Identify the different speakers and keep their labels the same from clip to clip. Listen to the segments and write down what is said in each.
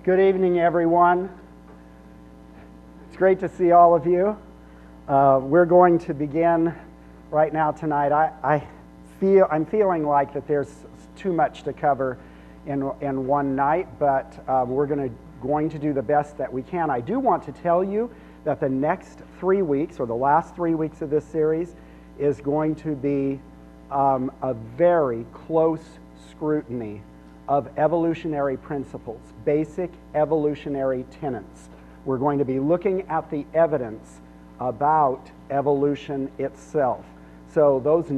Speaker 1: Good evening, everyone. It's great to see all of you. We're going to begin right now tonight. I'm feeling like that there's too much to cover in one night, but we're going to do the best that we can. I do want to tell you that the next 3 weeks, or the last 3 weeks of this series, is going to be a very close scrutiny of evolutionary principles, basic evolutionary tenets. We're going to be looking at the evidence about evolution itself. So those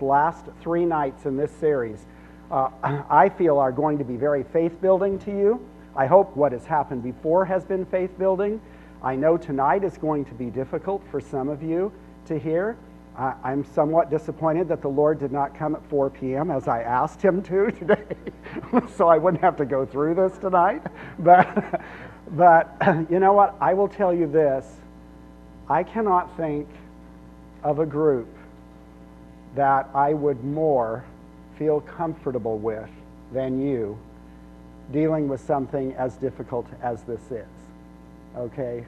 Speaker 1: last 3 nights in this series, I feel are going to be very faith-building to you. I hope what has happened before has been faith-building. I know tonight is going to be difficult for some of you to hear. I'm somewhat disappointed that the Lord did not come at 4 p.m. as I asked him to today, so I wouldn't have to go through this tonight. But you know what? I will tell you this. I cannot think of a group that I would more feel comfortable with than you dealing with something as difficult as this is. Okay?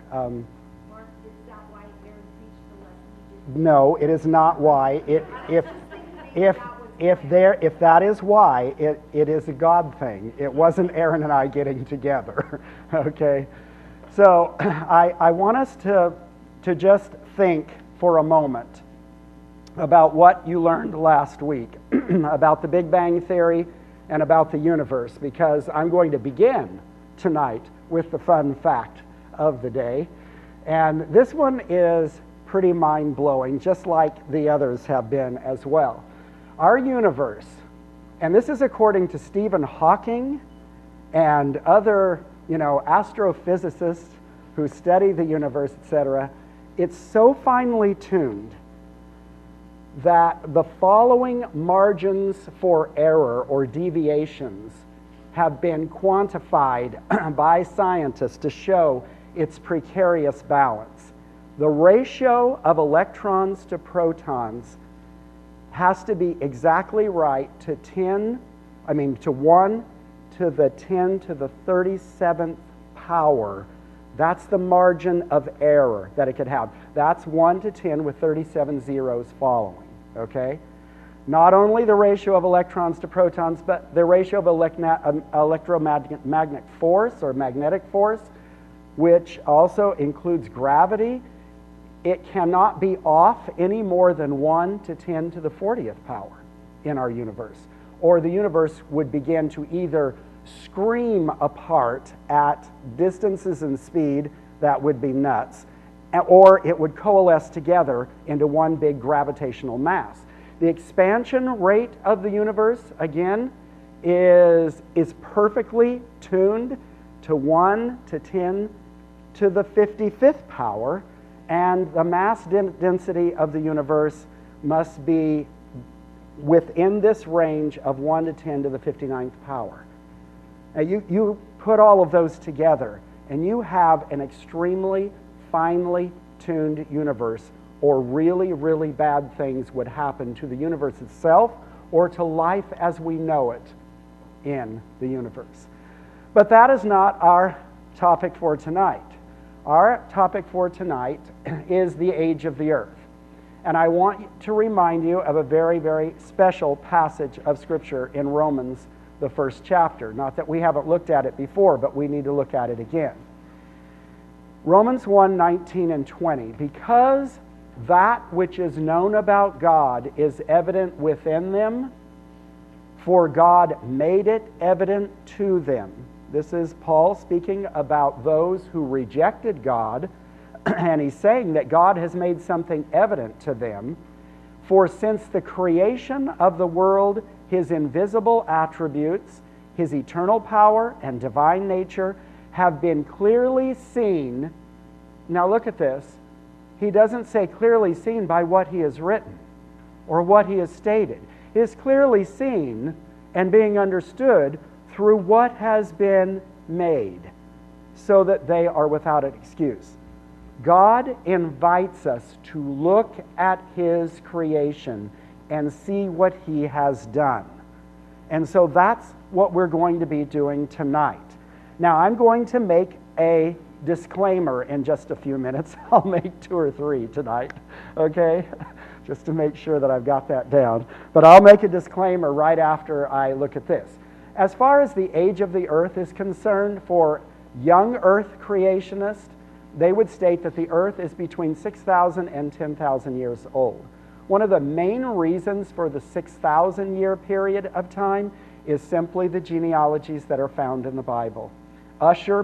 Speaker 1: No, it is not why. If that is why, it is a God thing. It wasn't Aaron and I getting together. Okay, so I want us to just think for a moment about what you learned last week about the Big Bang Theory and about the universe, because I'm going to begin tonight with the fun fact of the day, and this one is pretty mind-blowing, just like the others have been as well. Our universe, and this is according to Stephen Hawking and other, astrophysicists who study the universe, etc., it's so finely tuned that the following margins for error or deviations have been quantified by scientists to show its precarious balance. The ratio of electrons to protons has to be exactly right to 1 to the 10 to the 37th power. That's the margin of error that it could have. That's 1 to 10 with 37 zeros following, okay? Not only the ratio of electrons to protons, but the ratio of electromagnetic force or magnetic force, which also includes gravity. It cannot be off any more than 1 to 10 to the 40th power in our universe, or the universe would begin to either scream apart at distances and speed that would be nuts, or it would coalesce together into one big gravitational mass. The expansion rate of the universe, again, is perfectly tuned to 1 to 10 to the 55th power, and the mass density of the universe must be within this range of 1 to 10 to the 59th power. Now you put all of those together, and you have an extremely finely tuned universe, or really, really bad things would happen to the universe itself or to life as we know it in the universe. But that is not our topic for tonight. Our topic for tonight is the age of the earth. And I want to remind you of a very, very special passage of Scripture in Romans, the 1st chapter. Not that we haven't looked at it before, but we need to look at it again. Romans 1:19 and 20. Because that which is known about God is evident within them, for God made it evident to them. This is Paul speaking about those who rejected God, and he's saying that God has made something evident to them. For since the creation of the world, his invisible attributes, his eternal power and divine nature have been clearly seen. Now look at this. He doesn't say clearly seen by what he has written or what he has stated. It is clearly seen and being understood through what has been made, so that they are without excuse. God invites us to look at his creation and see what he has done. And so that's what we're going to be doing tonight. Now, I'm going to make a disclaimer in just a few minutes. I'll make 2 or 3 tonight, okay? Just to make sure that I've got that down. But I'll make a disclaimer right after I look at this. As far as the age of the earth is concerned, for young earth creationists, they would state that the earth is between 6,000 and 10,000 years old. One of the main reasons for the 6,000 year period of time is simply the genealogies that are found in the Bible.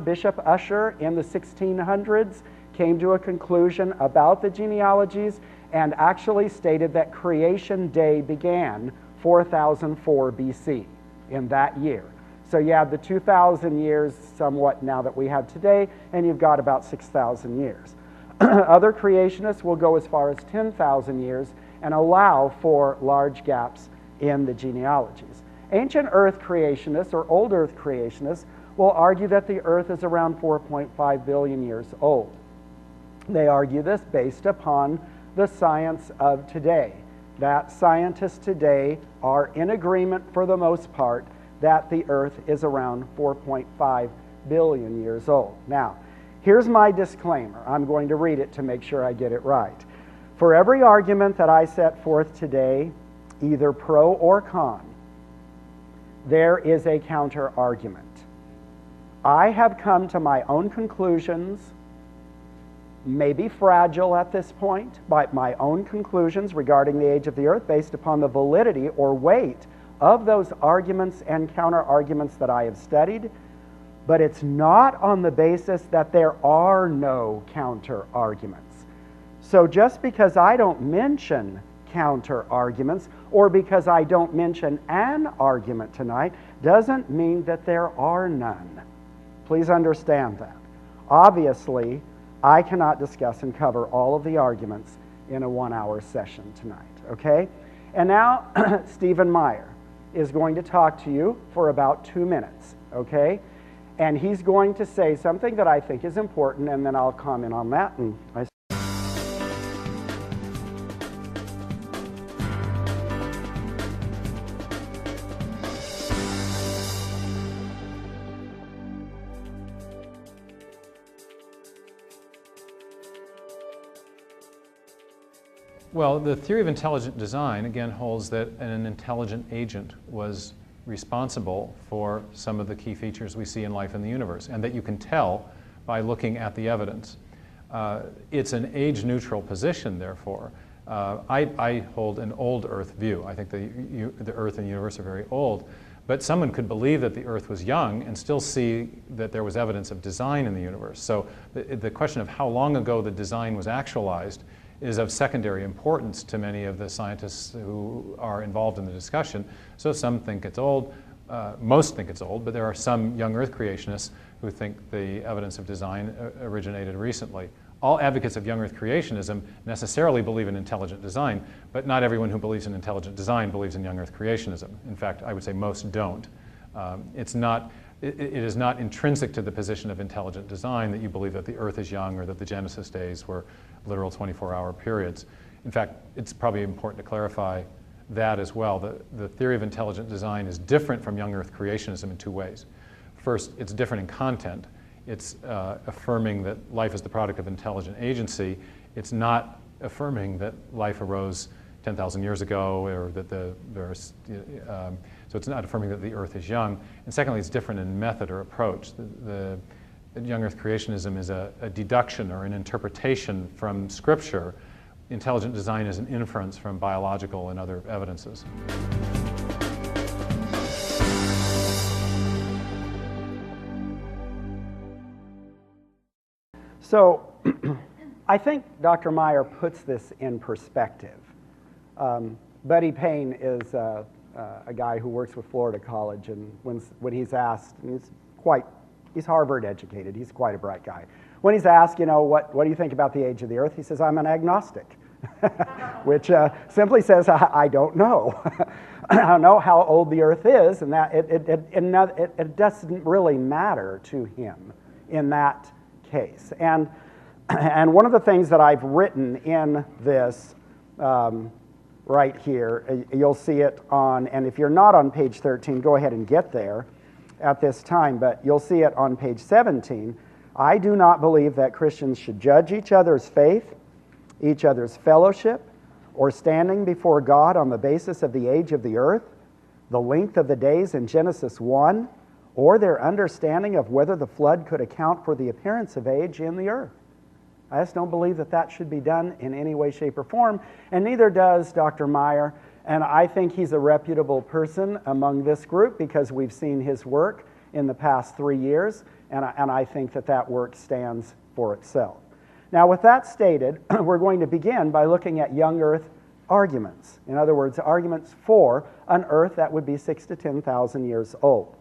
Speaker 1: Bishop Ussher in the 1600s came to a conclusion about the genealogies and actually stated that creation day began 4004 BC in that year. So you have the 2,000 years somewhat now that we have today, and you've got about 6,000 years. Other creationists will go as far as 10,000 years and allow for large gaps in the genealogies. Ancient earth creationists or old earth creationists will argue that the earth is around 4.5 billion years old. They argue this based upon the science of today, that scientists today are in agreement for the most part that the earth is around 4.5 billion years old. Now, here's my disclaimer. I'm going to read it to make sure I get it right. For every argument that I set forth today, either pro or con, there is a counter argument. I have come to my own conclusions, maybe fragile at this point, but my own conclusions regarding the age of the earth based upon the validity or weight of those arguments and counter arguments that I have studied, but it's not on the basis that there are no counter arguments. So just because I don't mention counter arguments or because I don't mention an argument tonight doesn't mean that there are none. Please understand that. Obviously, I cannot discuss and cover all of the arguments in a 1-hour session tonight, okay? And now, Stephen Meyer is going to talk to you for about 2 minutes, okay? And he's going to say something that I think is important, and then I'll comment on that. And
Speaker 2: Well, the theory of intelligent design, again, holds that an intelligent agent was responsible for some of the key features we see in life in the universe, and that you can tell by looking at the evidence. It's an age-neutral position, therefore. I hold an old Earth view. I think the Earth and the universe are very old. But someone could believe that the Earth was young and still see that there was evidence of design in the universe. So the question of how long ago the design was actualized is of secondary importance to many of the scientists who are involved in the discussion. So some think it's old, most think it's old, but there are some young Earth creationists who think the evidence of design originated recently. All advocates of young Earth creationism necessarily believe in intelligent design, but not everyone who believes in intelligent design believes in young Earth creationism. In fact, I would say most don't. It is not intrinsic to the position of intelligent design that you believe that the Earth is young or that the Genesis days were literal 24-hour periods. In fact, it's probably important to clarify that as well. The theory of intelligent design is different from young Earth creationism in 2 ways. First, it's different in content. It's affirming that life is the product of intelligent agency. It's not affirming that life arose 10,000 years ago, or that so it's not affirming that the Earth is young. And secondly, it's different in method or approach. The young Earth creationism is a deduction or an interpretation from Scripture. Intelligent design is an inference from biological and other evidences.
Speaker 1: so I think Dr. Meyer puts this in perspective. Buddy Payne is a guy who works with Florida College, and when he's asked, and he's Harvard educated, he's quite a bright guy. When he's asked, what do you think about the age of the Earth? He says, I'm an agnostic, which simply says, I don't know. I don't know how old the Earth is, and that it doesn't really matter to him in that case. And one of the things that I've written in this right here, you'll see it on, and if you're not on page 13, go ahead and get there. at this time, but you'll see it on page 17. I do not believe that Christians should judge each other's faith, each other's fellowship, or standing before God on the basis of the age of the earth, the length of the days in Genesis 1, or their understanding of whether the flood could account for the appearance of age in the earth. I just don't believe that that should be done in any way, shape, or form, and neither does Dr. Meyer. And I think he's a reputable person among this group because we've seen his work in the past 3 years, and I think that that work stands for itself. Now, with that stated, we're going to begin by looking at young Earth arguments. In other words, arguments for an Earth that would be 6,000 to 10,000 years old.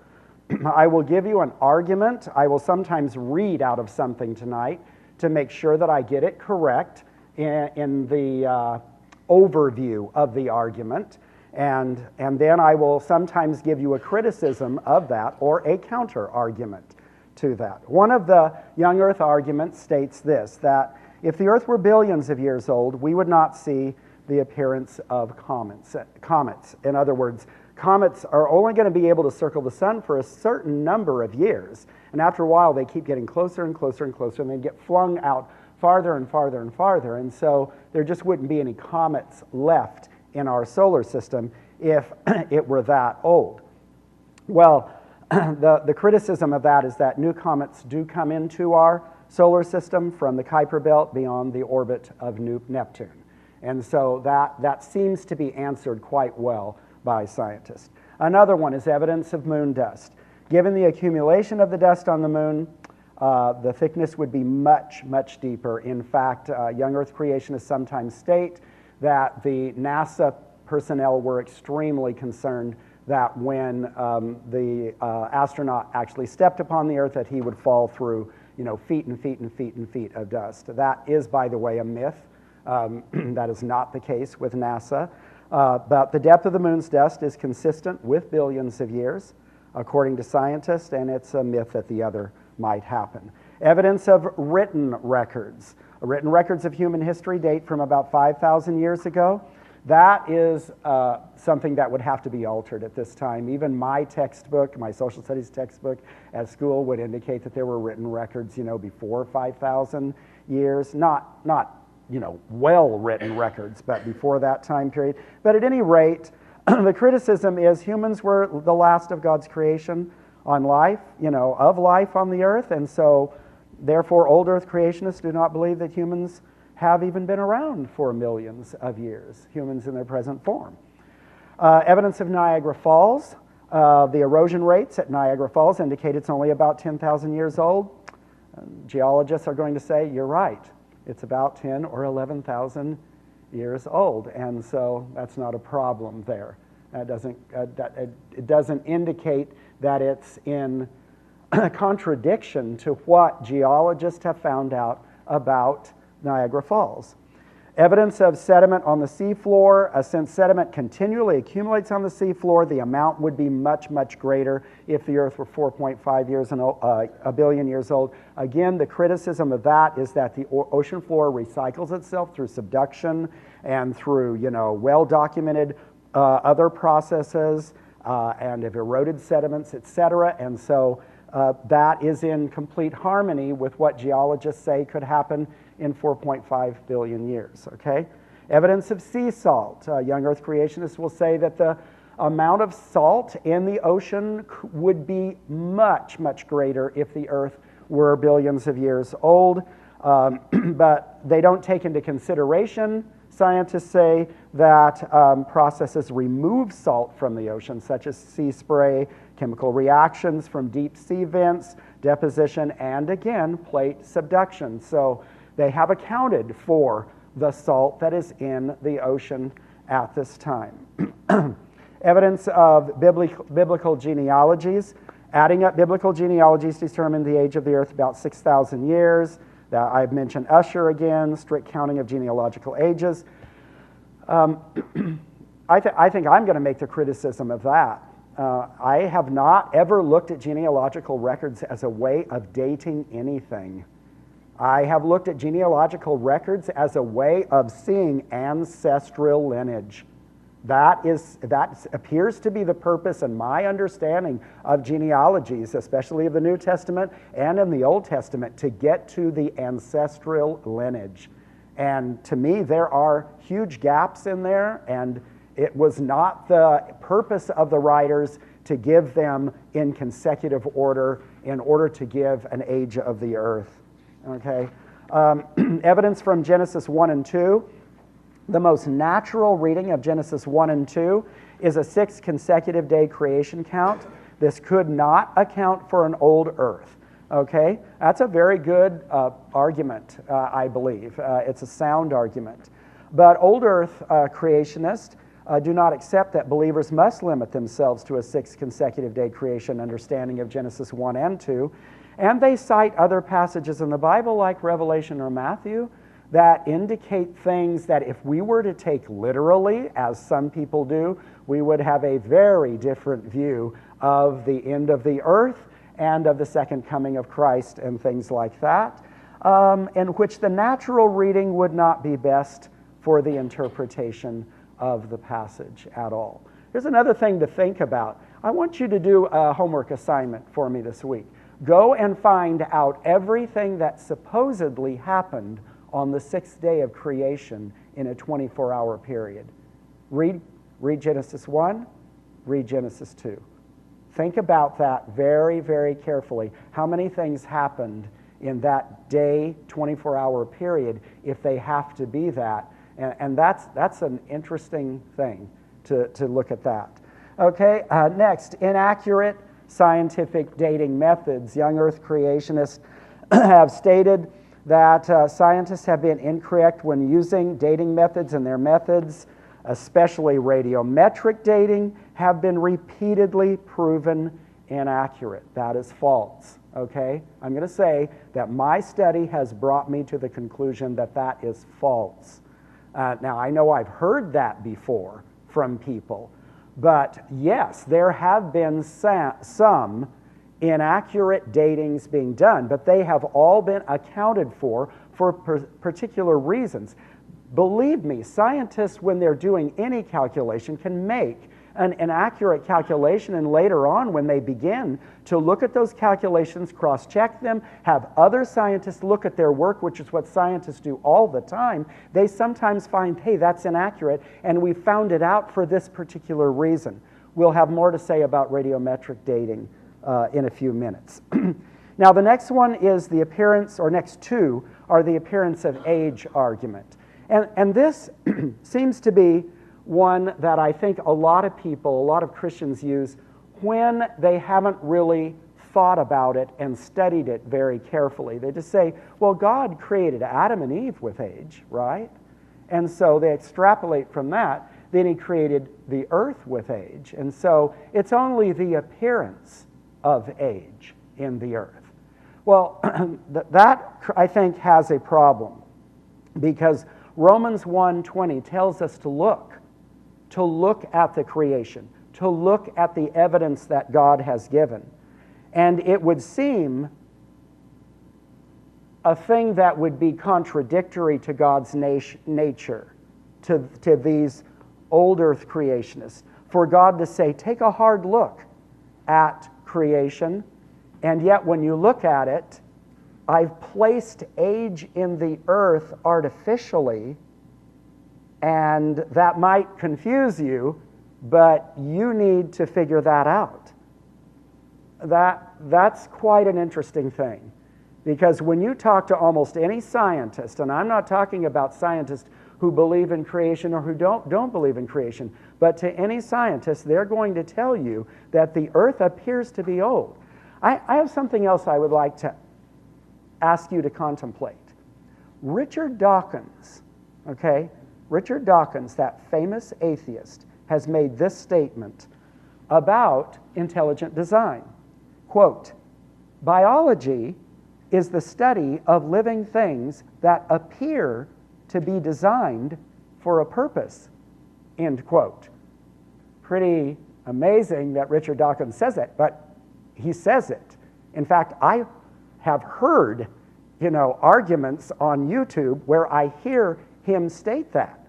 Speaker 1: I will give you an argument. I will sometimes read out of something tonight to make sure that I get it correct in the overview of the argument. And then I will sometimes give you a criticism of that or a counter argument to that. One of the young Earth arguments states this, that if the Earth were billions of years old, we would not see the appearance of comets. In other words, comets are only going to be able to circle the sun for a certain number of years. And after a while, they keep getting closer and closer and closer, and they get flung out farther and farther and farther. And so there just wouldn't be any comets left in our solar system if it were that old. Well, the criticism of that is that new comets do come into our solar system from the Kuiper Belt beyond the orbit of Neptune. And so that seems to be answered quite well by scientists. Another one is evidence of moon dust. Given the accumulation of the dust on the moon, the thickness would be much, much deeper. In fact, young Earth creationists sometimes state that the NASA personnel were extremely concerned that when the astronaut actually stepped upon the Earth, that he would fall through, feet and feet and feet and feet of dust. That is, by the way, a myth. That is not the case with NASA. But the depth of the moon's dust is consistent with billions of years, according to scientists, and it's a myth that the other might happen. Evidence of written records. Written records of human history date from about 5,000 years ago. That is something that would have to be altered at this time. Even my textbook, my social studies textbook at school would indicate that there were written records, before 5,000 years. Not well-written records, but before that time period. But at any rate, the criticism is humans were the last of God's creation on life, of life on the earth, and so therefore old Earth creationists do not believe that humans have even been around for millions of years, humans in their present form. Evidence of Niagara Falls. The erosion rates at Niagara Falls indicate it's only about 10,000 years old. Geologists are going to say, you're right. It's about 10 or 11,000 years old, and so that's not a problem there. It doesn't indicate that it's in contradiction to what geologists have found out about Niagara Falls. Evidence of sediment on the seafloor. Since sediment continually accumulates on the seafloor, the amount would be much, much greater if the Earth were 4.5 billion years old. Again, the criticism of that is that the ocean floor recycles itself through subduction and through, well-documented other processes and of eroded sediments, etc. And so that is in complete harmony with what geologists say could happen in 4.5 billion years, okay? Evidence of sea salt. Young Earth creationists will say that the amount of salt in the ocean would be much, much greater if the Earth were billions of years old, but they don't take into consideration, scientists say, that processes remove salt from the ocean, such as sea spray, chemical reactions from deep sea vents, deposition, and again, plate subduction. So they have accounted for the salt that is in the ocean at this time. Evidence of biblical genealogies. Adding up biblical genealogies determined the age of the Earth about 6,000 years. I've mentioned Ussher again, strict counting of genealogical ages. I think I'm going to make the criticism of that. I have not ever looked at genealogical records as a way of dating anything. I have looked at genealogical records as a way of seeing ancestral lineage. That appears to be the purpose and my understanding of genealogies, especially of the New Testament and in the Old Testament, to get to the ancestral lineage. And to me, there are huge gaps in there, and it was not the purpose of the writers to give them in consecutive order in order to give an age of the earth. Okay? Evidence from Genesis 1 and 2. The most natural reading of Genesis 1 and 2 is a 6 consecutive day creation count. This could not account for an old earth. Okay? That's a very good argument, I believe. It's a sound argument. But old earth creationists do not accept that believers must limit themselves to a 6 consecutive day creation understanding of Genesis 1 and 2. And they cite other passages in the Bible like Revelation or Matthew that indicate things that if we were to take literally, as some people do, we would have a very different view of the end of the earth and of the second coming of Christ and things like that, in which the natural reading would not be best for the interpretation of the passage at all. Here's another thing to think about. I want you to do a homework assignment for me this week. Go and find out everything that supposedly happened on the 6th day of creation in a 24-hour period. Read Genesis 1, read Genesis 2. Think about that very, very carefully. How many things happened in that day, 24-hour period, if they have to be that? And that's an interesting thing to look at that. Okay, next, inaccurate scientific dating methods. Young Earth creationists have stated that scientists have been incorrect when using dating methods, and their methods, especially radiometric dating, have been repeatedly proven inaccurate. That is false, okay? I'm going to say that my study has brought me to the conclusion that that is false. Now, I know I've heard that before from people, but yes, there have been some inaccurate datings being done, but they have all been accounted for particular reasons. Believe me, scientists, when they're doing any calculation, can make an inaccurate calculation, and later on when they begin to look at those calculations, cross-check them, have other scientists look at their work, which is what scientists do all the time, they sometimes find, hey, that's inaccurate, and we found it out for this particular reason. We'll have more to say about radiometric dating in a few minutes. Now, the next one is the appearance, or next two are the appearance of age argument. And this seems to be one that I think a lot of people, a lot of Christians use when they haven't really thought about it and studied it very carefully. They just say, well, God created Adam and Eve with age, right? And so they extrapolate from that. Then he created the earth with age. And so it's only the appearance of age in the earth. Well, that I think has a problem, because Romans 1:20 tells us to look at the creation, to look at the evidence that God has given. And it would seem a thing that would be contradictory to God's nature, to these old earth creationists, for God to say, take a hard look at creation, and yet when you look at it, I've placed age in the earth artificially, and that might confuse you, but you need to figure that out. That's quite an interesting thing, because when you talk to almost any scientist, and I'm not talking about scientists who believe in creation or who don't believe in creation, but to any scientist, they're going to tell you that the earth appears to be old. I have something else I would like to ask you to contemplate. Richard Dawkins, okay? Richard Dawkins, that famous atheist, has made this statement about intelligent design. Quote, biology is the study of living things that appear to be designed for a purpose, end quote. Pretty amazing that Richard Dawkins says it, but he says it. In fact, I have heard, arguments on YouTube where I hear him state that.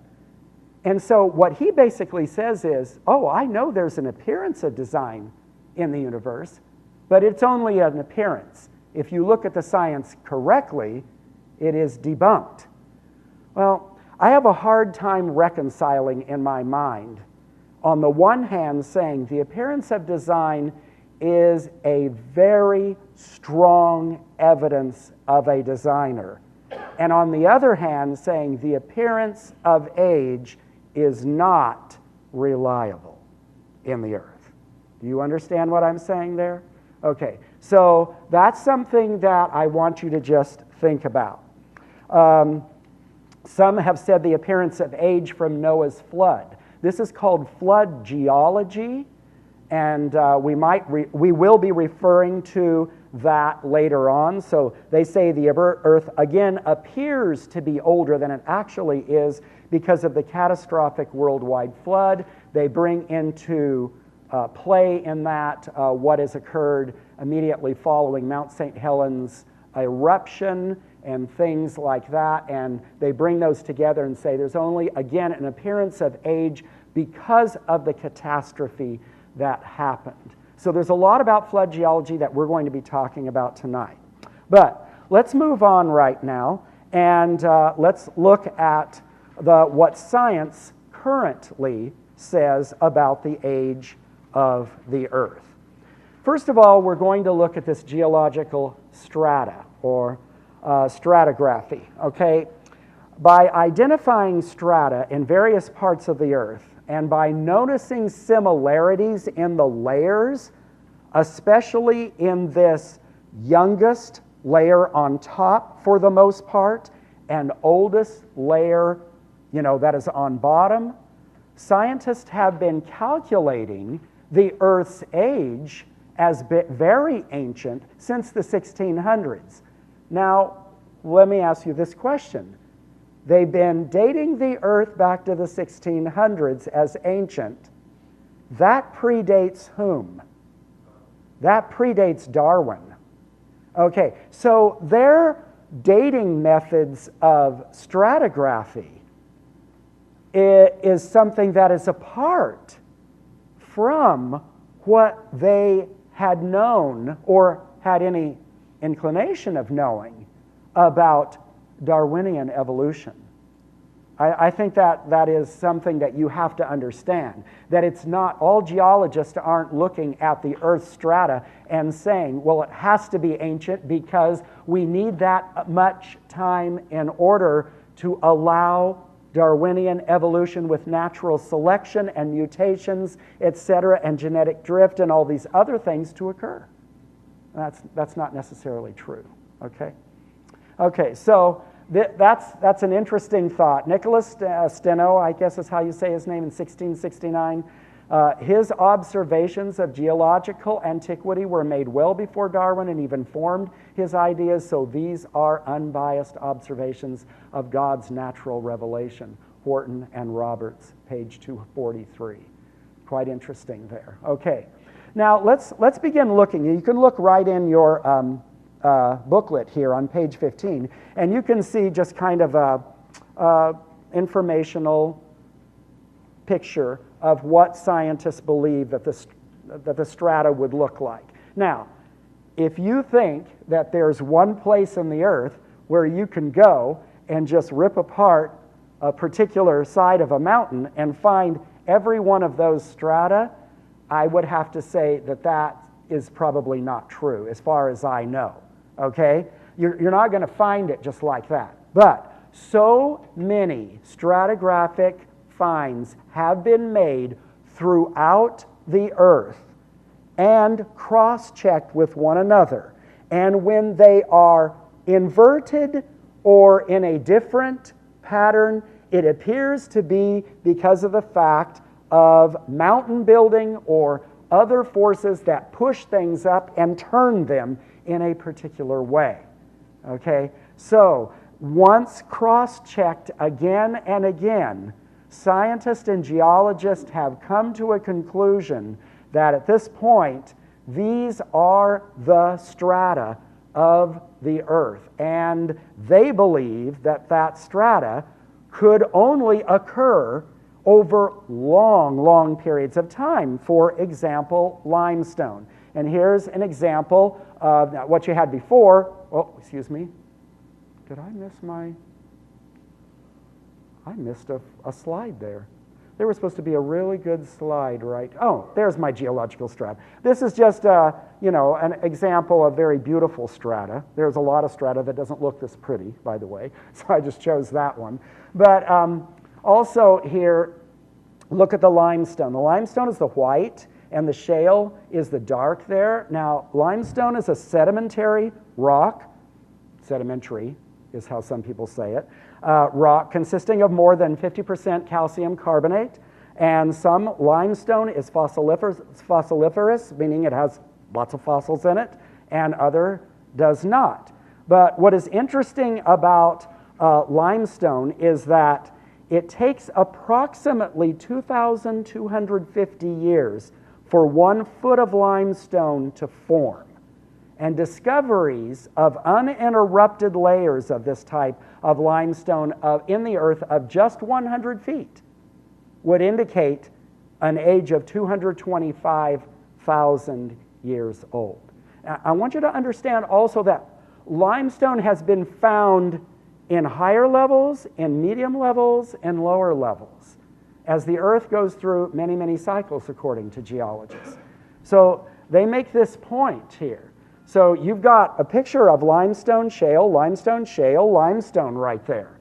Speaker 1: And so what he basically says is, oh, I know there's an appearance of design in the universe, but it's only an appearance. If you look at the science correctly, it is debunked. Well, I have a hard time reconciling in my mind, on the one hand, saying the appearance of design is a very strong evidence of a designer, and on the other hand, saying the appearance of age is not reliable in the earth. Do you understand what I'm saying there? Okay, so that's something that I want you to just think about. Some have said the appearance of age from Noah's flood. This is called flood geology, and we will be referring to that later on. So they say the earth again appears to be older than it actually is because of the catastrophic worldwide flood. They bring into play in that what has occurred immediately following Mount St. Helens eruption and things like that, and they bring those together and say there's only, again, an appearance of age because of the catastrophe that happened. So there's a lot about flood geology that we're going to be talking about tonight. But let's move on right now, and let's look at what science currently says about the age of the Earth. First of all, we're going to look at this geological strata, or stratigraphy, okay? By identifying strata in various parts of the Earth, and by noticing similarities in the layers, especially in this youngest layer on top for the most part, and oldest layer, that is on bottom, scientists have been calculating the Earth's age as very ancient since the 1600s. Now, let me ask you this question. They've been dating the Earth back to the 1600s as ancient. That predates whom? That predates Darwin. Okay, so their dating methods of stratigraphy is something that is apart from what they had known or had any inclination of knowing about Darwinian evolution. I think that is something that you have to understand, that it's not, all geologists aren't looking at the Earth's strata and saying, well, it has to be ancient because we need that much time in order to allow Darwinian evolution with natural selection and mutations, etc., and genetic drift and all these other things to occur. That's not necessarily true, okay? Okay, so that's an interesting thought. Nicholas Steno, I guess is how you say his name, in 1669, his observations of geological antiquity were made well before Darwin and even formed his ideas, so these are unbiased observations of God's natural revelation. Horton and Roberts, page 243. Quite interesting there. Okay, now let's begin looking. You can look right in your booklet here on page 15, and you can see just kind of a informational picture of what scientists believe that the strata would look like. Now, if you think that there's one place in the Earth where you can go and just rip apart a particular side of a mountain and find every one of those strata, I would have to say that is probably not true, as far as I know. Okay? You're not going to find it just like that. But so many stratigraphic finds have been made throughout the Earth and cross-checked with one another. And when they are inverted or in a different pattern, it appears to be because of the fact of mountain building or other forces that push things up and turn them in a particular way. Okay? So, once cross-checked again and again, scientists and geologists have come to a conclusion that at this point, these are the strata of the Earth. And they believe that strata could only occur over long, long periods of time. For example, limestone. And here's an example of what you had before. Oh, excuse me. Did I miss my... I missed a slide there. There was supposed to be a really good slide, right? Oh, there's my geological strata. This is just, an example of very beautiful strata. There's a lot of strata that doesn't look this pretty, by the way, so I just chose that one. But also here, look at the limestone. The limestone is the white, and the shale is the dark there. Now, limestone is a sedimentary rock. Sedimentary is how some people say it. Rock consisting of more than 50% calcium carbonate, and some limestone is fossiliferous, meaning it has lots of fossils in it, and other does not. But what is interesting about limestone is that it takes approximately 2,250 years for 1 foot of limestone to form. And discoveries of uninterrupted layers of this type of limestone in the earth of just 100 feet would indicate an age of 225,000 years old. Now, I want you to understand also that limestone has been found in higher levels, in medium levels, and lower levels, as the earth goes through many, many cycles, according to geologists. So they make this point here. So you've got a picture of limestone, shale, limestone, shale, limestone right there.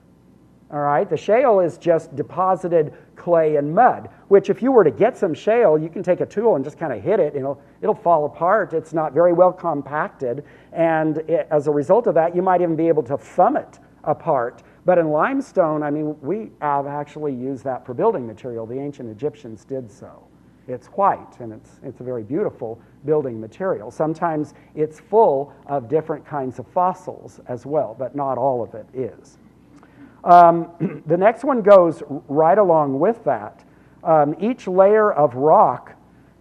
Speaker 1: All right, the shale is just deposited clay and mud, which if you were to get some shale, you can take a tool and just kind of hit it, it'll fall apart. It's not very well compacted, and as a result of that, you might even be able to thumb it apart. But in limestone, I mean, we have actually used that for building material. The ancient Egyptians did so. It's white, and it's a very beautiful building material. Sometimes it's full of different kinds of fossils as well, but not all of it is. The next one goes right along with that. Each layer of rock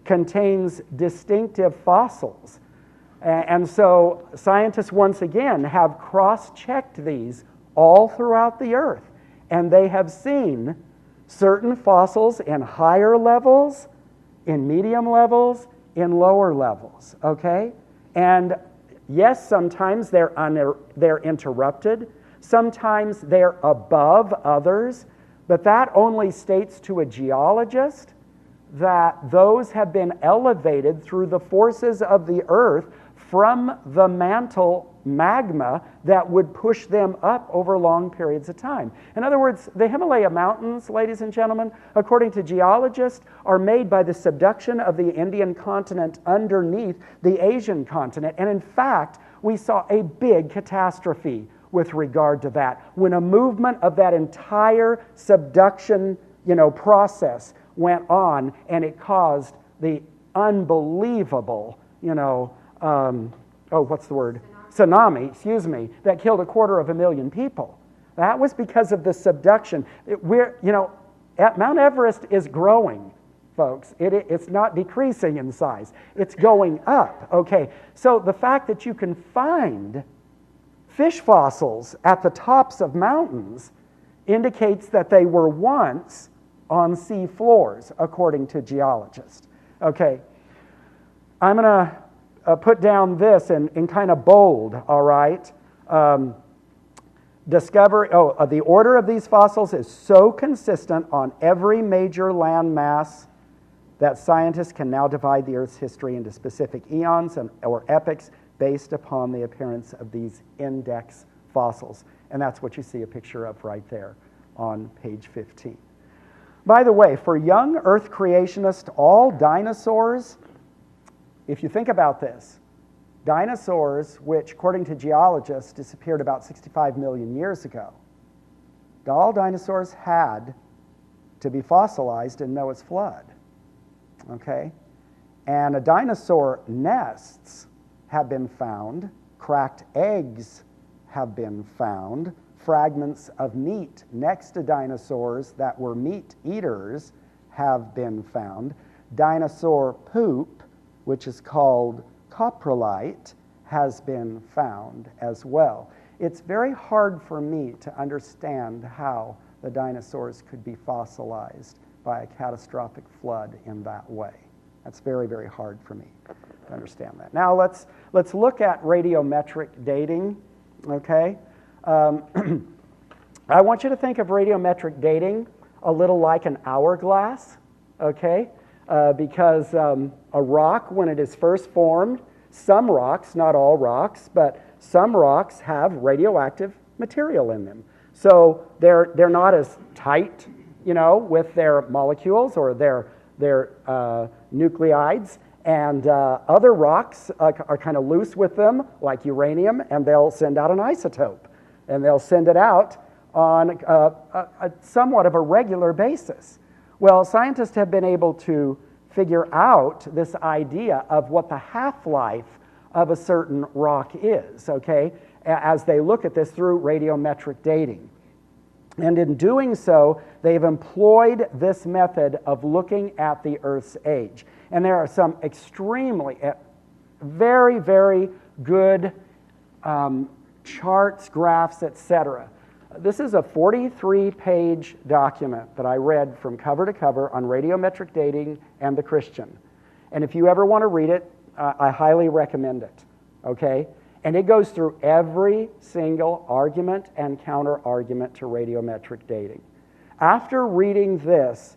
Speaker 1: contains distinctive fossils. And so scientists once again have cross-checked these all throughout the earth, and they have seen certain fossils in higher levels, in medium levels, in lower levels, okay? And yes, sometimes they're interrupted, sometimes they're above others, but that only states to a geologist that those have been elevated through the forces of the earth from the mantle magma that would push them up over long periods of time. In other words, the Himalaya Mountains, ladies and gentlemen, according to geologists, are made by the subduction of the Indian continent underneath the Asian continent. And in fact, we saw a big catastrophe with regard to that, when a movement of that entire subduction, process went on, and it caused the unbelievable, tsunami, that killed 250,000 people. That was because of the subduction. Mount Everest is growing, folks. It's not decreasing in size. It's going up, okay? So the fact that you can find fish fossils at the tops of mountains indicates that they were once on sea floors, according to geologists. Okay, I'm going to put down this in kind of bold, all right? The order of these fossils is so consistent on every major land mass that scientists can now divide the Earth's history into specific eons or epochs based upon the appearance of these index fossils. And that's what you see a picture of right there on page 15. By the way, for young Earth creationists, all dinosaurs, if you think about this, dinosaurs, which according to geologists disappeared about 65 million years ago, all dinosaurs had to be fossilized in Noah's flood, okay? And a dinosaur nests have been found, cracked eggs have been found, fragments of meat next to dinosaurs that were meat eaters have been found. Dinosaur poop, which is called coprolite, has been found as well. It's very hard for me to understand how the dinosaurs could be fossilized by a catastrophic flood in that way. That's very, very hard for me to understand that. Now let's look at radiometric dating, okay? I want you to think of radiometric dating a little like an hourglass, okay? Because a rock, when it is first formed, some rocks, not all rocks, but some rocks have radioactive material in them. So they're not as tight, you know, with their molecules or their nuclides, and other rocks are kind of loose with them, like uranium, and they'll send out an isotope, and they'll send it out on a somewhat of a regular basis. Well, scientists have been able to figure out this idea of what the half-life of a certain rock is, okay, as they look at this through radiometric dating. And in doing so, they've employed this method of looking at the Earth's age. And there are some extremely, very, very good charts, graphs, etc. This is a 43-page document that I read from cover to cover on radiometric dating and the Christian. And if you ever want to read it, I highly recommend it, okay? And it goes through every single argument and counter-argument to radiometric dating. After reading this,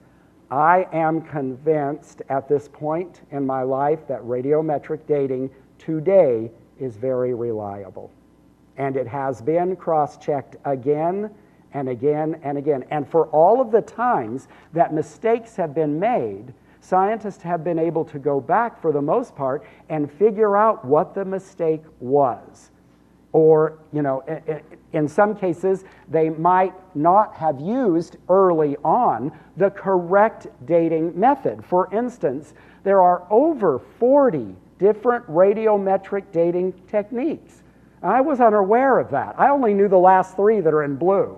Speaker 1: I am convinced at this point in my life that radiometric dating today is very reliable. And it has been cross-checked again and again and again. And for all of the times that mistakes have been made, scientists have been able to go back for the most part and figure out what the mistake was. Or, you know, in some cases, they might not have used early on the correct dating method. For instance, there are over 40 different radiometric dating techniques. I was unaware of that. I only knew the last 3 that are in blue,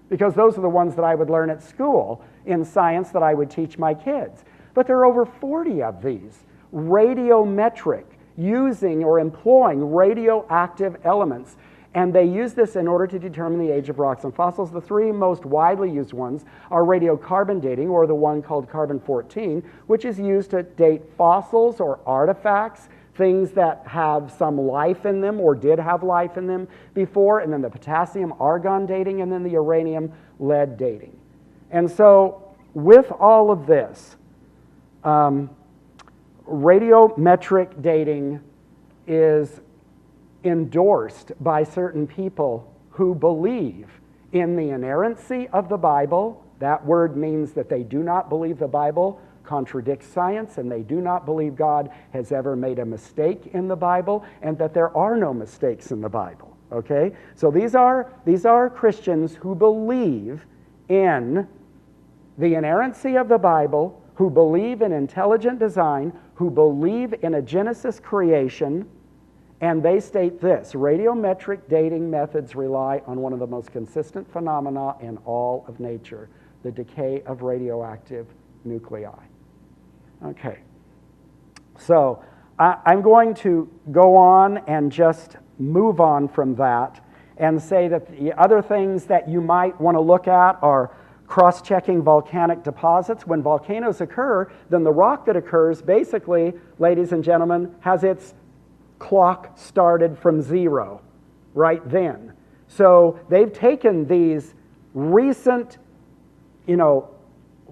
Speaker 1: because those are the ones that I would learn at school in science that I would teach my kids. But there are over 40 of these, radiometric, using or employing radioactive elements. And they use this in order to determine the age of rocks and fossils. The 3 most widely used ones are radiocarbon dating, or the one called carbon-14, which is used to date fossils or artifacts, things that have some life in them or did have life in them before, and then the potassium-argon dating, and then the uranium-lead dating. And so with all of this, radiometric dating is endorsed by certain people who believe in the inerrancy of the Bible. That word means that they do not believe the Bible contradicts science, and they do not believe God has ever made a mistake in the Bible, and that there are no mistakes in the Bible. Okay? So these are Christians who believe in the inerrancy of the Bible, who believe in intelligent design, who believe in a Genesis creation, and they state this: radiometric dating methods rely on one of the most consistent phenomena in all of nature, the decay of radioactive nuclei. Okay, so I'm going to go on and just move on from that and say that the other things that you might want to look at are cross-checking volcanic deposits. When volcanoes occur, then the rock that occurs basically, ladies and gentlemen, has its clock started from 0 right then. So they've taken these recent, you know,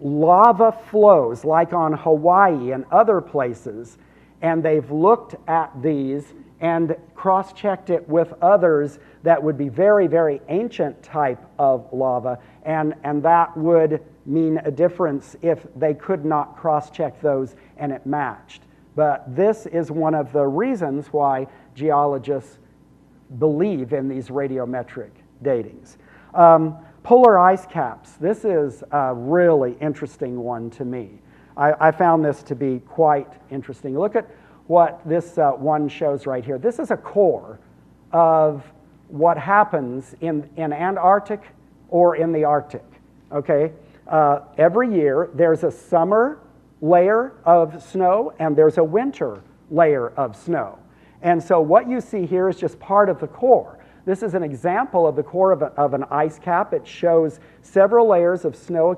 Speaker 1: lava flows like on Hawaii and other places, and they've looked at these and cross-checked it with others that would be very, very ancient type of lava, and that would mean a difference if they could not cross-check those and it matched. But this is one of the reasons why geologists believe in these radiometric datings. Polar ice caps. This is a really interesting one to me. I found this to be quite interesting. Look at what this one shows right here. This is a core of what happens in Antarctic or in the Arctic. Okay? Every year there's a summer layer of snow and there's a winter layer of snow. And so what you see here is just part of the core. This is an example of the core of an ice cap. It shows several layers of snow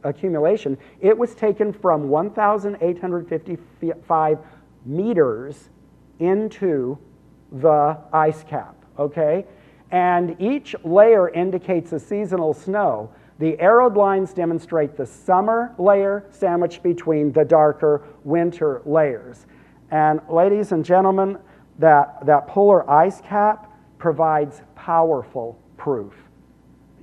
Speaker 1: accumulation. It was taken from 1,855 meters into the ice cap, okay? And each layer indicates a seasonal snow. The arrowed lines demonstrate the summer layer sandwiched between the darker winter layers. And ladies and gentlemen, that polar ice cap provides powerful proof.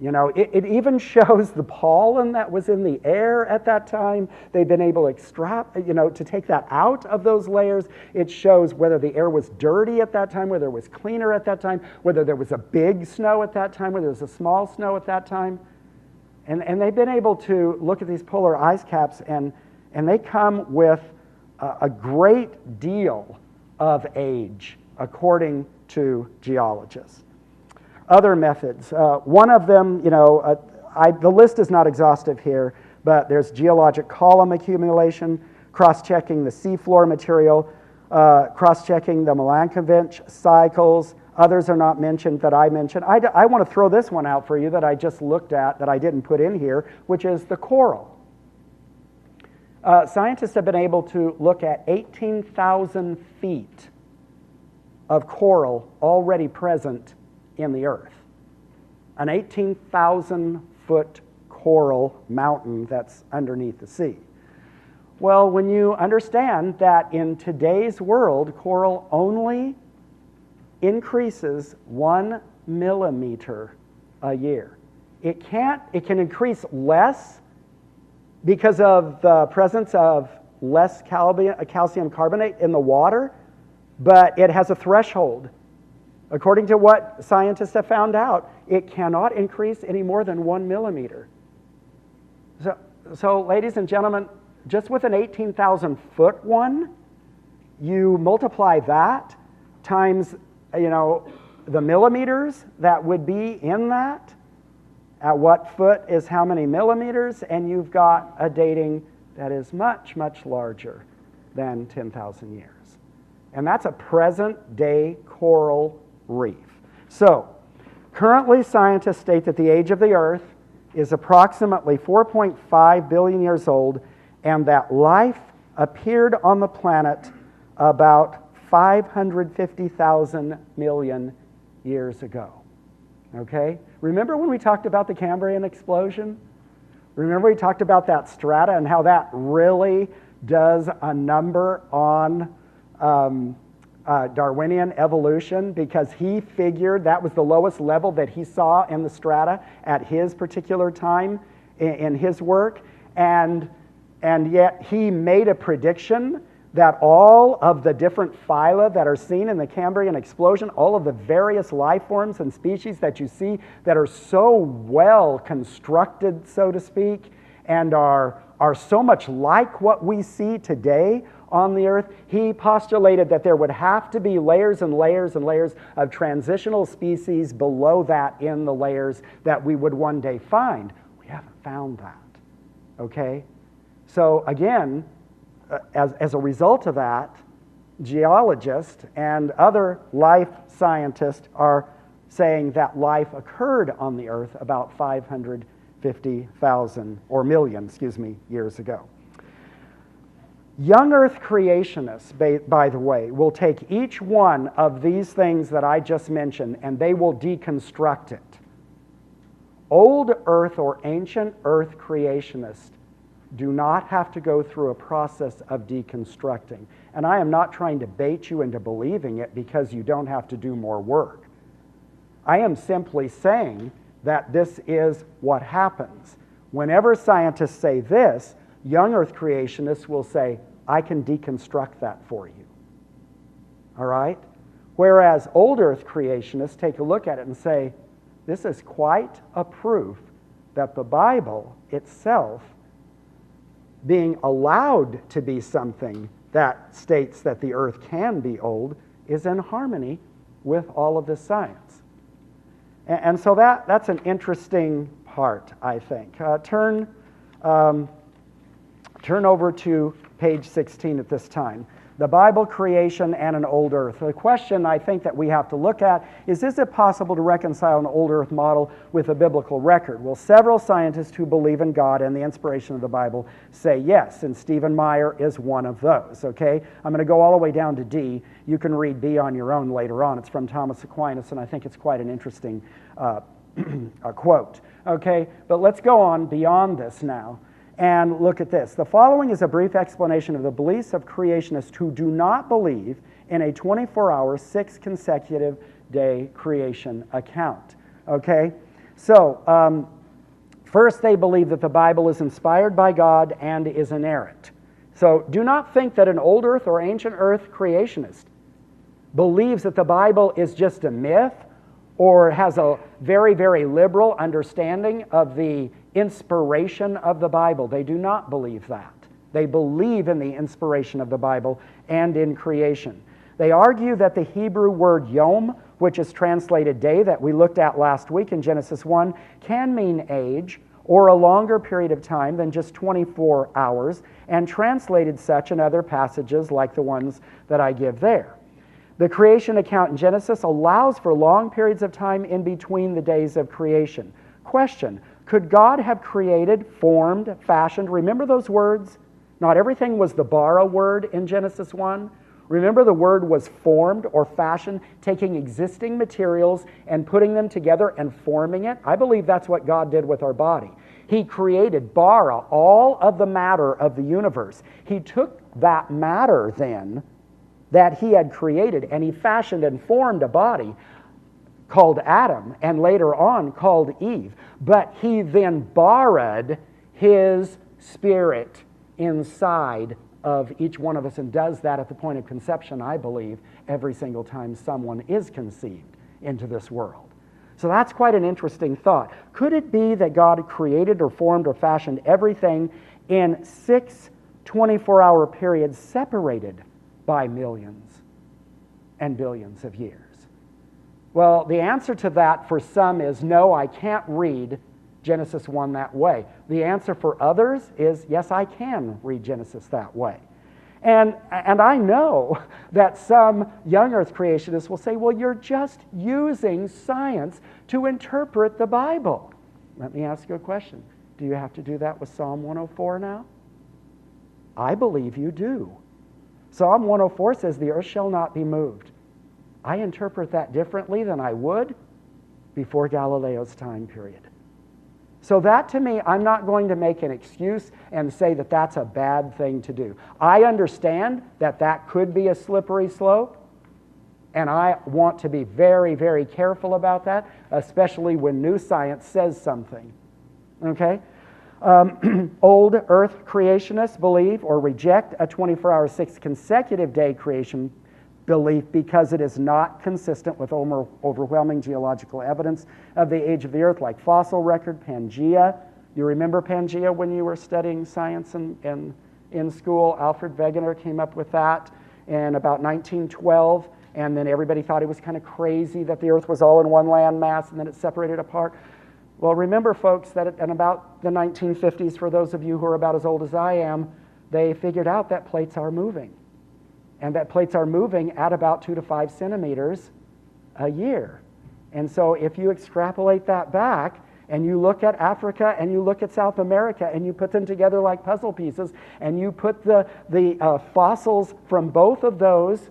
Speaker 1: You know, it even shows the pollen that was in the air at that time. They've been able to take that out of those layers. It shows whether the air was dirty at that time, whether it was cleaner at that time, whether there was a big snow at that time, whether there was a small snow at that time. And they've been able to look at these polar ice caps, and they come with a great deal of age, according to geologists. Other methods. One of them, the list is not exhaustive here, but there's geologic column accumulation, cross-checking the seafloor material, cross-checking the Milankovitch cycles. Others are not mentioned that I mentioned. I want to throw this one out for you that I just looked at that I didn't put in here, which is the coral. Scientists have been able to look at 18,000 feet of coral already present in the earth. An 18,000-foot coral mountain that's underneath the sea. Well, when you understand that in today's world, coral only increases 1 millimeter a year. It can increase less because of the presence of less calcium carbonate in the water, but it has a threshold. According to what scientists have found out, it cannot increase any more than 1 millimeter. So ladies and gentlemen, just with an 18,000-foot one, you multiply that times, the millimeters that would be in that, at what foot is how many millimeters, and you've got a dating that is much, much larger than 10,000 years. And that's a present-day coral reef. So, currently scientists state that the age of the Earth is approximately 4.5 billion years old, and that life appeared on the planet about 550,000 million years ago. Okay? Remember when we talked about the Cambrian explosion? Remember we talked about that strata and how that really does a number on Darwinian evolution, because he figured that was the lowest level that he saw in the strata at his particular time in his work, and yet he made a prediction that all of the different phyla that are seen in the Cambrian explosion, all of the various life forms and species that you see that are so well constructed, so to speak, and are so much like what we see today on the Earth, he postulated that there would have to be layers and layers and layers of transitional species below that in the layers that we would one day find. We haven't found that, okay? So again, as a result of that, geologists and other life scientists are saying that life occurred on the Earth about 550,000 or million, years ago. Young Earth creationists, by the way, will take each one of these things that I just mentioned and they will deconstruct it. Old Earth or ancient Earth creationists do not have to go through a process of deconstructing. And I am not trying to bait you into believing it because you don't have to do more work. I am simply saying that this is what happens. Whenever scientists say this, young Earth creationists will say, I can deconstruct that for you. All right? Whereas old Earth creationists take a look at it and say, this is quite a proof that the Bible itself, being allowed to be something that states that the Earth can be old, is in harmony with all of this science. And so that's an interesting part, I think. Turn over to page 16 at this time. The Bible, creation, and an old earth. The question I think that we have to look at is it possible to reconcile an old earth model with a biblical record? Well, several scientists who believe in God and the inspiration of the Bible say yes, and Stephen Meyer is one of those, okay? I'm going to go all the way down to D. You can read B on your own later on. It's from Thomas Aquinas, and I think it's quite an interesting quote, okay? But let's go on beyond this now. And look at this. The following is a brief explanation of the beliefs of creationists who do not believe in a 24-hour, 6 consecutive day creation account. Okay? So, first they believe that the Bible is inspired by God and is inerrant. So, do not think that an old earth or ancient earth creationist believes that the Bible is just a myth or has a very, very liberal understanding of the inspiration of the Bible. They do not believe that. They believe in the inspiration of the Bible and in creation. They argue that the Hebrew word yom, which is translated day, that we looked at last week in Genesis 1, can mean age or a longer period of time than just 24 hours, and translated such in other passages like the ones that I give there. The creation account in Genesis allows for long periods of time in between the days of creation. Question: could God have created, formed, fashioned? Remember those words? Not everything was the bara word in Genesis 1. Remember the word was formed or fashioned, taking existing materials and putting them together and forming it. I believe that's what God did with our body. He created bara, all of the matter of the universe. He took that matter then that he had created and he fashioned and formed a body called Adam, and later on called Eve. But he then borrowed his spirit inside of each one of us, and does that at the point of conception, I believe, every single time someone is conceived into this world. So that's quite an interesting thought. Could it be that God created or formed or fashioned everything in 6 24-hour periods separated by millions and billions of years? Well, the answer to that for some is no, I can't read Genesis 1 that way. The answer for others is yes, I can read Genesis that way. And I know that some young earth creationists will say, well, you're just using science to interpret the Bible. Let me ask you a question. Do you have to do that with Psalm 104 now? I believe you do. Psalm 104 says, the earth shall not be moved. I interpret that differently than I would before Galileo's time period. So that to me, I'm not going to make an excuse and say that that's a bad thing to do. I understand that that could be a slippery slope, and I want to be very, very careful about that, especially when new science says something. Okay? Old earth creationists believe or reject a 24-hour, 6 consecutive day creation belief because it is not consistent with overwhelming geological evidence of the age of the earth, like fossil record, Pangaea. You remember Pangaea when you were studying science in school? Alfred Wegener came up with that in about 1912, and then everybody thought it was kind of crazy that the earth was all in one land mass and then it separated apart. Well, remember, folks, that in about the 1950s, for those of you who are about as old as I am, they figured out that plates are moving. And that plates are moving at about 2 to 5 centimeters a year. And so if you extrapolate that back, and you look at Africa and you look at South America and you put them together like puzzle pieces, and you put the fossils from both of those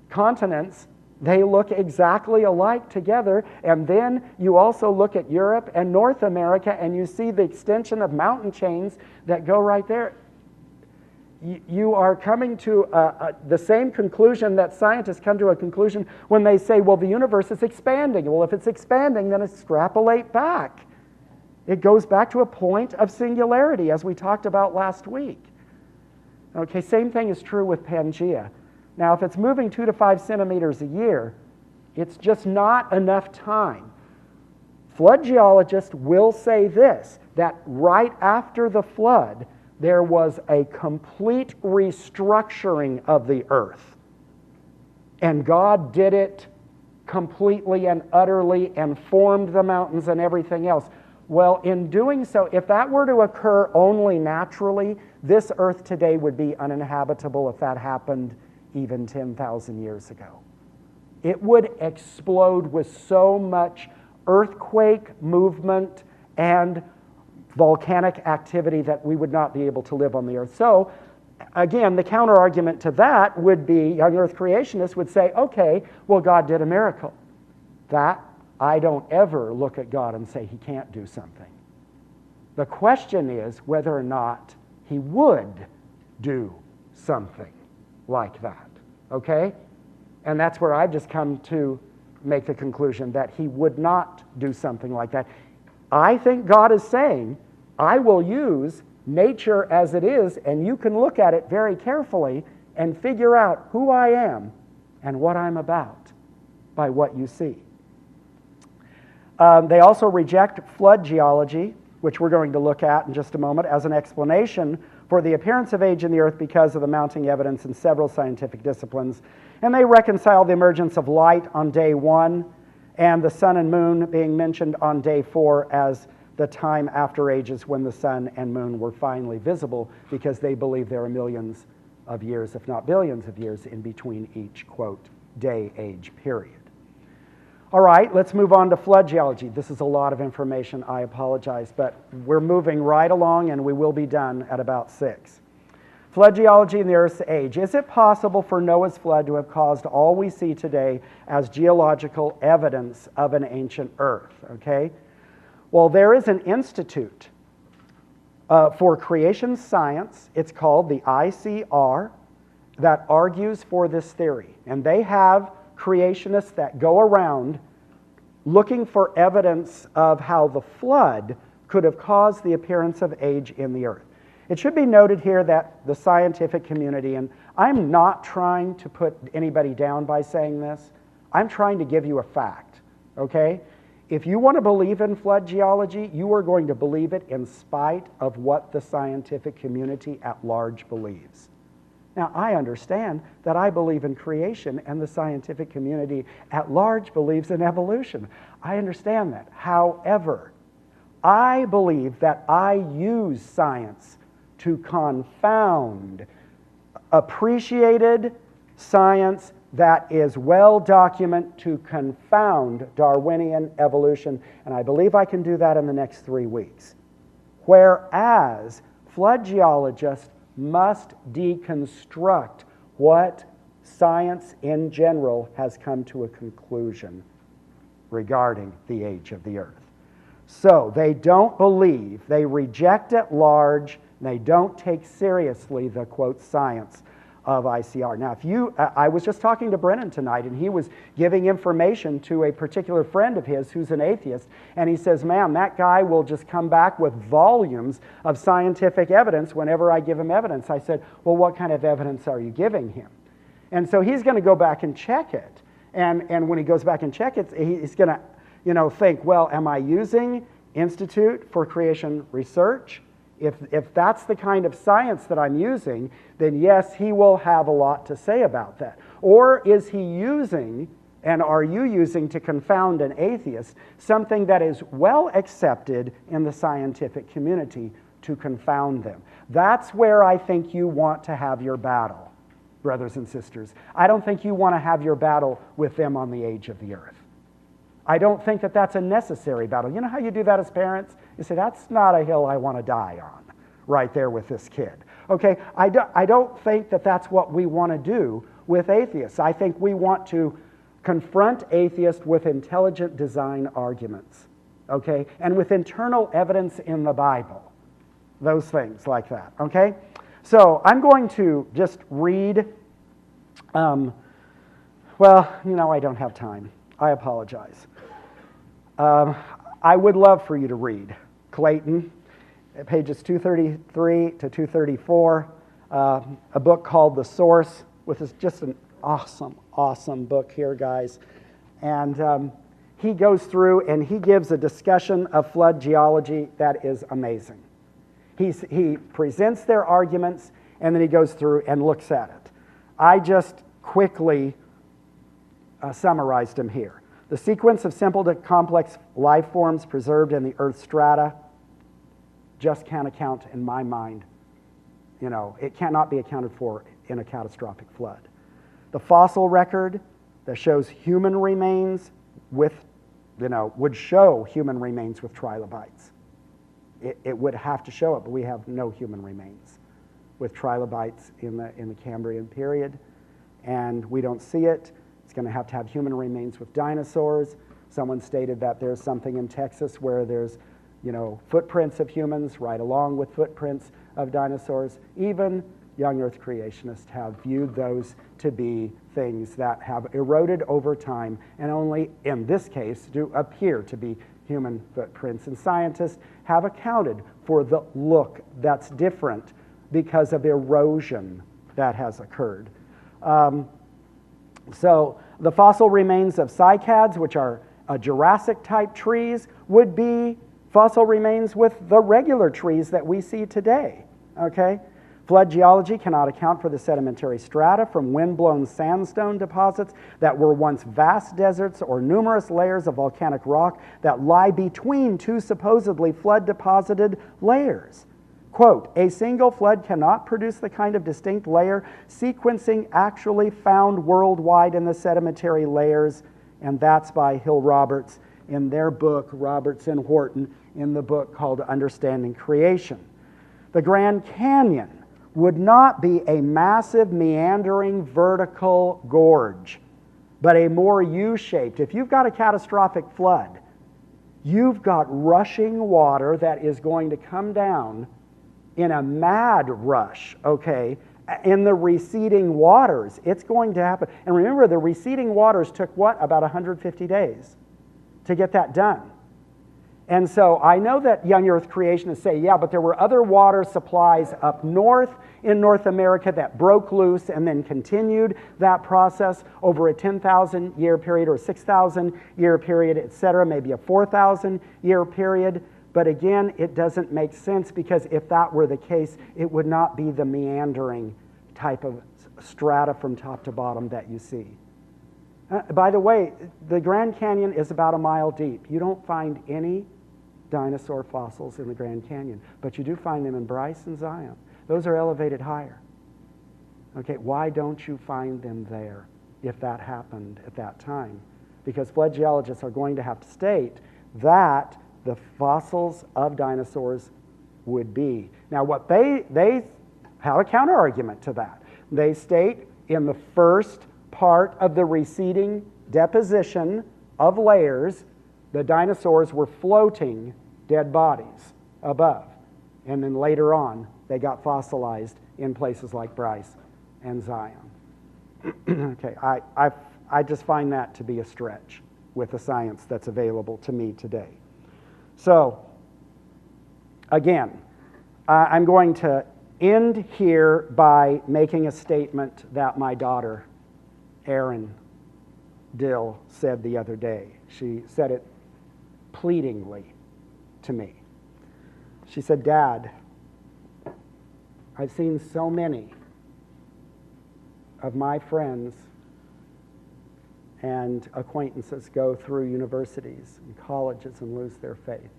Speaker 1: continents, they look exactly alike together. And then you also look at Europe and North America and you see the extension of mountain chains that go right there. You are coming to the same conclusion that scientists come to a conclusion when they say, well, the universe is expanding. Well, if it's expanding, then extrapolate back. It goes back to a point of singularity, as we talked about last week. Okay, same thing is true with Pangaea. Now, if it's moving 2 to 5 centimeters a year, it's just not enough time. Flood geologists will say this, that right after the flood, there was a complete restructuring of the earth. And God did it completely and utterly and formed the mountains and everything else. Well, in doing so, if that were to occur only naturally, this earth today would be uninhabitable if that happened even 10,000 years ago. It would explode with so much earthquake movement and volcanic activity that we would not be able to live on the earth. So, again, the counter-argument to that would be, young earth creationists would say, okay, well, God did a miracle. That, I don't ever look at God and say he can't do something. The question is whether or not he would do something like that, okay? And that's where I've just come to make the conclusion that he would not do something like that. I think God is saying, I will use nature as it is, and you can look at it very carefully and figure out who I am and what I'm about by what you see. They also reject flood geology, which we're going to look at in just a moment, as an explanation for the appearance of age in the earth because of the mounting evidence in several scientific disciplines. And they reconcile the emergence of light on day 1 and the sun and moon being mentioned on day 4 as the time after ages when the sun and moon were finally visible, because they believe there are millions of years, if not billions of years, in between each, quote, day age period. All right, let's move on to flood geology. This is a lot of information, I apologize, but we're moving right along and we will be done at about 6. Flood geology in the Earth's age. Is it possible for Noah's flood to have caused all we see today as geological evidence of an ancient Earth? Okay. Well, there is an institute for creation science. It's called the ICR, that argues for this theory. And they have creationists that go around looking for evidence of how the flood could have caused the appearance of age in the earth. It should be noted here that the scientific community, and I'm not trying to put anybody down by saying this, I'm trying to give you a fact, okay? If you want to believe in flood geology, you are going to believe it in spite of what the scientific community at large believes. Now, I understand that I believe in creation and the scientific community at large believes in evolution. I understand that. However, I believe that I use science to confound appreciated science that is well documented, to confound Darwinian evolution, and I believe I can do that in the next 3 weeks. Whereas flood geologists must deconstruct what science in general has come to a conclusion regarding the age of the earth. So they don't believe, they reject at large, they don't take seriously the, quote, science of ICR. Now, I was just talking to Brennan tonight, and he was giving information to a particular friend of his who's an atheist, and he says, man, that guy will just come back with volumes of scientific evidence whenever I give him evidence. I said, well, what kind of evidence are you giving him? And so he's going to go back and check it. And when he goes back and check it, he's going to, think, well, am I using Institute for Creation Research? If that's the kind of science that I'm using, then yes, he will have a lot to say about that. Or is he using, and are you using to confound an atheist, something that is well accepted in the scientific community to confound them? That's where I think you want to have your battle, brothers and sisters. I don't think you want to have your battle with them on the age of the earth. I don't think that that's a necessary battle. You know how you do that as parents? You say, that's not a hill I want to die on, right there with this kid. Okay, I don't think that that's what we want to do with atheists. I think we want to confront atheists with intelligent design arguments, okay, and with internal evidence in the Bible, those things like that, okay? So I'm going to just read, I don't have time. I apologize. I would love for you to read Clayton, pages 233 to 234, a book called The Source, which is just an awesome book here, guys. And he goes through and he gives a discussion of flood geology that is amazing. He presents their arguments, and then he goes through and looks at it. I just quickly summarized them here. The sequence of simple to complex life forms preserved in the Earth's strata just can't account, in my mind, it cannot be accounted for in a catastrophic flood. the fossil record that shows human remains with, would show human remains with trilobites. It would have to show it, but we have no human remains with trilobites in the Cambrian period, and we don't see it. It's going to have human remains with dinosaurs. Someone stated that there's something in Texas where there's, footprints of humans right along with footprints of dinosaurs. Even young Earth creationists have viewed those to be things that have eroded over time and only, in this case, do appear to be human footprints. And scientists have accounted for the look that's different because of erosion that has occurred. So the fossil remains of cycads, which are Jurassic-type trees, would be fossil remains with the regular trees that we see today, okay? Flood geology cannot account for the sedimentary strata from wind-blown sandstone deposits that were once vast deserts or numerous layers of volcanic rock that lie between two supposedly flood-deposited layers. Quote, a single flood cannot produce the kind of distinct layer sequencing actually found worldwide in the sedimentary layers, and that's by Hill Roberts in their book, Roberts and Wharton, in the book called Understanding Creation. The Grand Canyon would not be a massive meandering vertical gorge, but a more U-shaped. If you've got a catastrophic flood, you've got rushing water that is going to come down in a mad rush, okay, in the receding waters. It's going to happen. And remember, the receding waters took what? About 150 days to get that done. And so I know that young Earth creationists say, yeah, but there were other water supplies up north in North America that broke loose and then continued that process over a 10,000 year period or a 6,000 year period, etc., maybe a 4,000 year period. But again, it doesn't make sense, because if that were the case, it would not be the meandering type of strata from top to bottom that you see. By the way, the Grand Canyon is about a mile deep. You don't find any dinosaur fossils in the Grand Canyon, but you do find them in Bryce and Zion. Those are elevated higher. Okay, why don't you find them there if that happened at that time? Because flood geologists are going to have to state that the fossils of dinosaurs would be. Now, what they have a counter-argument to that. They state in the first part of the receding deposition of layers, the dinosaurs were floating dead bodies above. And then later on, they got fossilized in places like Bryce and Zion. Okay, I just find that to be a stretch with the science that's available to me today. So, again, I'm going to end here by making a statement that my daughter, Erin Dill, said the other day. She said it pleadingly to me. She said, Dad, I've seen so many of my friends and acquaintances go through universities and colleges and lose their faith.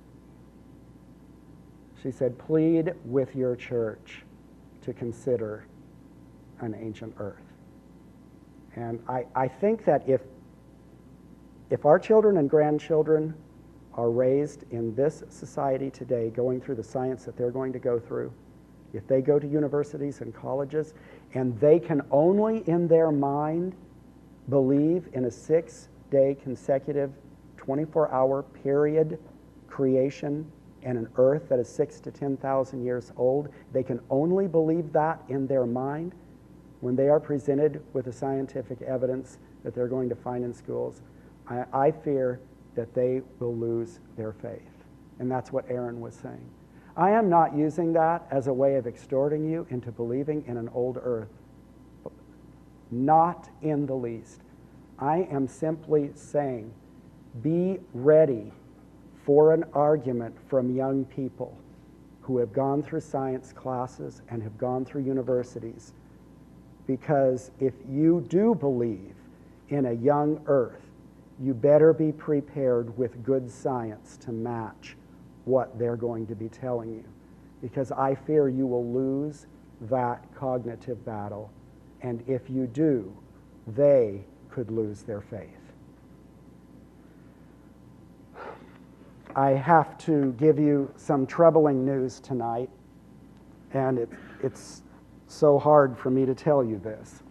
Speaker 1: She said, plead with your church to consider an ancient earth. And I think that if our children and grandchildren are raised in this society today, going through the science that they're going to go through, if they go to universities and colleges, and they can only in their mind believe in a 6-day consecutive 24-hour period creation and an earth that is 6,000 to 10,000 years old, they can only believe that in their mind when they are presented with the scientific evidence that they're going to find in schools. I fear that they will lose their faith. And that's what Erin was saying. I am not using that as a way of extorting you into believing in an old earth. Not in the least. I am simply saying, be ready for an argument from young people who have gone through science classes and have gone through universities. Because if you do believe in a young earth, you better be prepared with good science to match what they're going to be telling you. Because I fear you will lose that cognitive battle. And if you do, they could lose their faith. I have to give you some troubling news tonight, and it's so hard for me to tell you this.